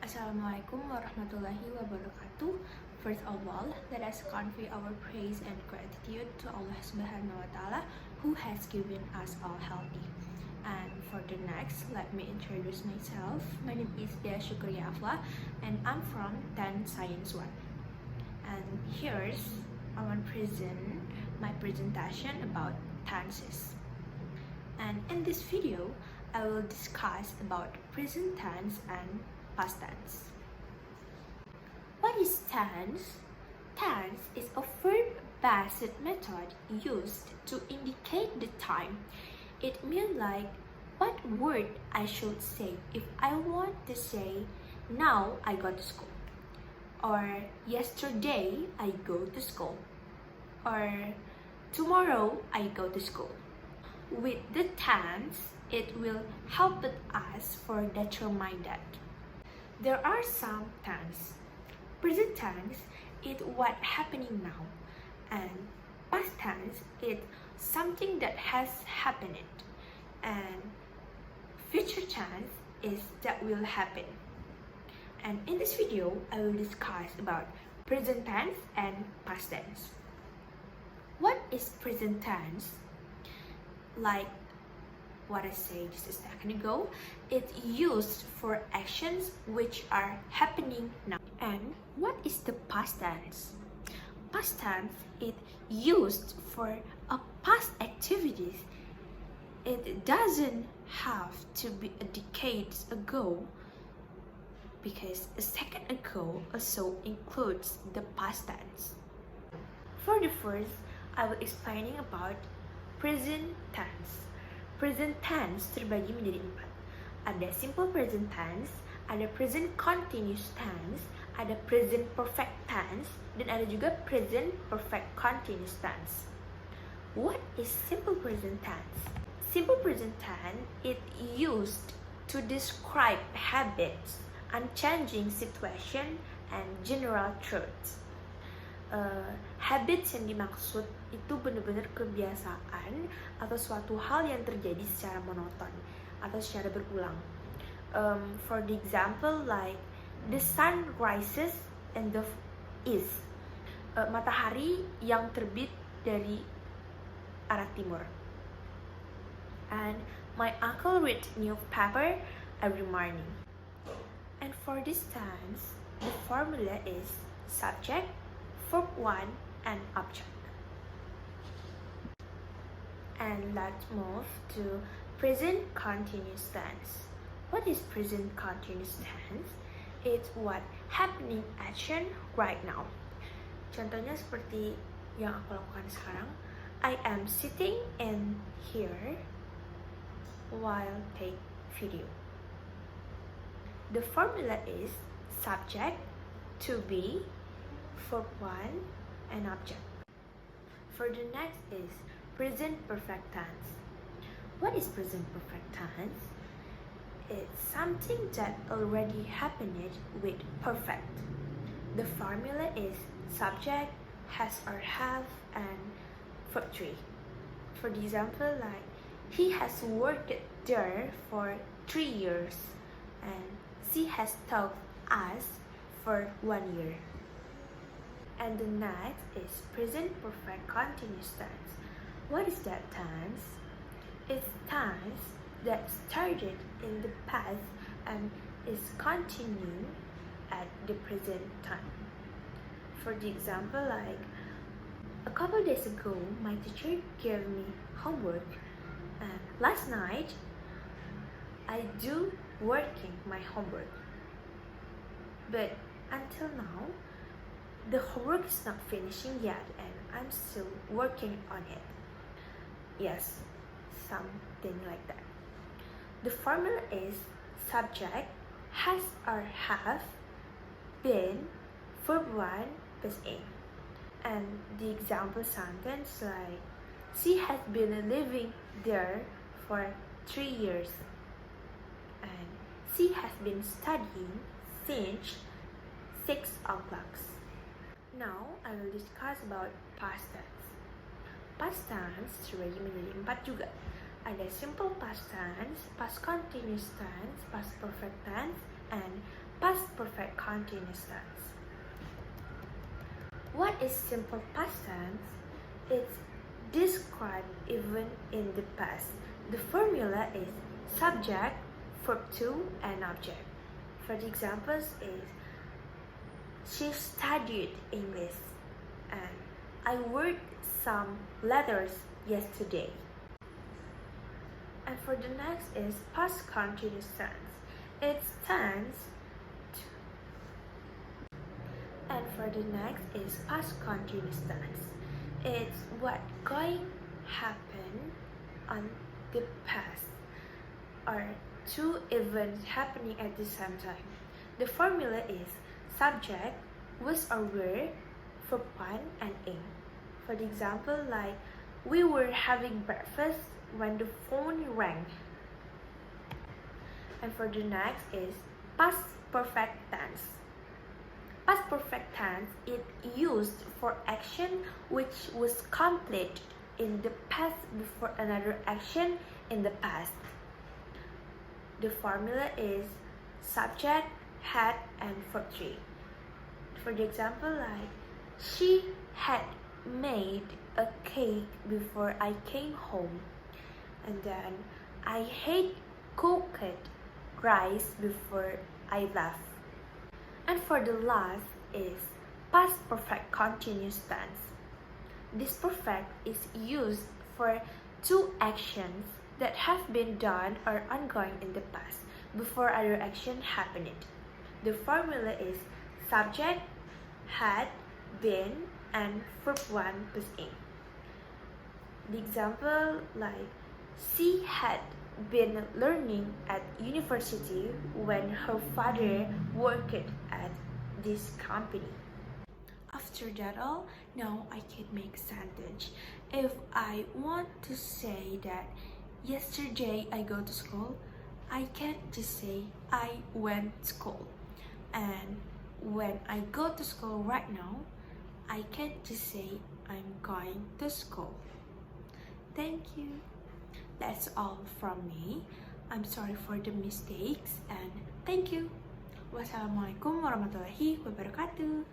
Assalamualaikum warahmatullahi wabarakatuh. First of all, let us convey our praise and gratitude to Allah Subhanahu wa Ta'ala who has given us all healthy. And for the next, let me introduce myself. My name is Deya Syukria Afwa and I'm from 10 Science 1. And here's I want to present my presentation about tenses. And in this video, I will discuss about present tense and past tense. What is tense? Tense is a verb-based method used to indicate the time. It means like what word I should say if I want to say now I go to school, or yesterday I go to school, or tomorrow I go to school. With the tense, it will help us for determine that. There are some tense. Present tense is what happening now, and past tense is something that has happened, and future tense is that will happen. And in this video, I will discuss about present tense and past tense. What is present tense? Like what I said just a second ago, it's used for actions which are happening now. And what is the past tense? Past tense is used for a past activities. It doesn't have to be a decades ago, because a second ago also includes the past tense. For the first, I will explaining about present tense. Present tense terbagi menjadi 4. Ada simple present tense, ada present continuous tense, ada present perfect tense, dan ada juga present perfect continuous tense. What is simple present tense? Simple present tense is used to describe habits, unchanging situation, and general truths. Habits yang dimaksud itu benar-benar kebiasaan atau suatu hal yang terjadi secara monoton atau secara berulang. For the example, like the sun rises in the east, matahari yang terbit dari arah timur. And my uncle read newspaper every morning. And for this tense, the formula is subject, verb 1, and object. And let's move to present continuous tense. What is present continuous tense? It's what happening action right now. Contohnya seperti yang aku lakukan sekarang. I am sitting in here while take video. The formula is subject, to be, verb 1, and object. For the next is present perfect tense. What is present perfect tense? It's something that already happened with perfect. The formula is subject, has or have, and verb 3. For the example, like he has worked there for 3 years, and she has taught us for 1 year. And the next is present perfect continuous tense. What is that tense? It's tense that started in the past and is continuing at the present time. For the example, like a couple days ago, my teacher gave me homework, and last night I do working my homework. But until now, the homework is not finishing yet, and I'm still working on it. Yes, something like that. The formula is subject, has or have, been, verb 1 plus A. And the example sentence like she has been living there for 3 years, and she has been studying since 6 o'clock. Now I will discuss about past tense. Past tense terbagi menjadi 4 juga. Ada simple past tense, past continuous tense, past perfect tense, and past continuous tense. What is simple past tense? It's described even in the past. The formula is subject, verb to, and object. For the examples is she studied English and I wrote some letters yesterday. And for the next is past continuous tense. It's tense. And for the next is past continuous tense. It's what going happen on the past or two events happening at the same time. The formula is subject, was or were, verb 1 and in. For the example, like we were having breakfast when the phone rang. And for the next is past perfect tense. Past perfect tense is used for action which was completed in the past before another action in the past. The formula is subject, had, and verb 3. For the example, like she had made a cake before I came home, and then I had cooked rice before I left. And for the last is past perfect continuous tense. This perfect is used for two actions that have been done or ongoing in the past before other action happened. The formula is subject, had, been, and verb 1 plus in. The example like she had been learning at university when her father worked at this company. After that all, now I can make sentence. If I want to say that yesterday I go to school, I can't just say I went to school. And when I go to school right now, I can't just say I'm going to school. Thank you. That's all from me. I'm sorry for the mistakes and thank you. Wassalamualaikum warahmatullahi wabarakatuh.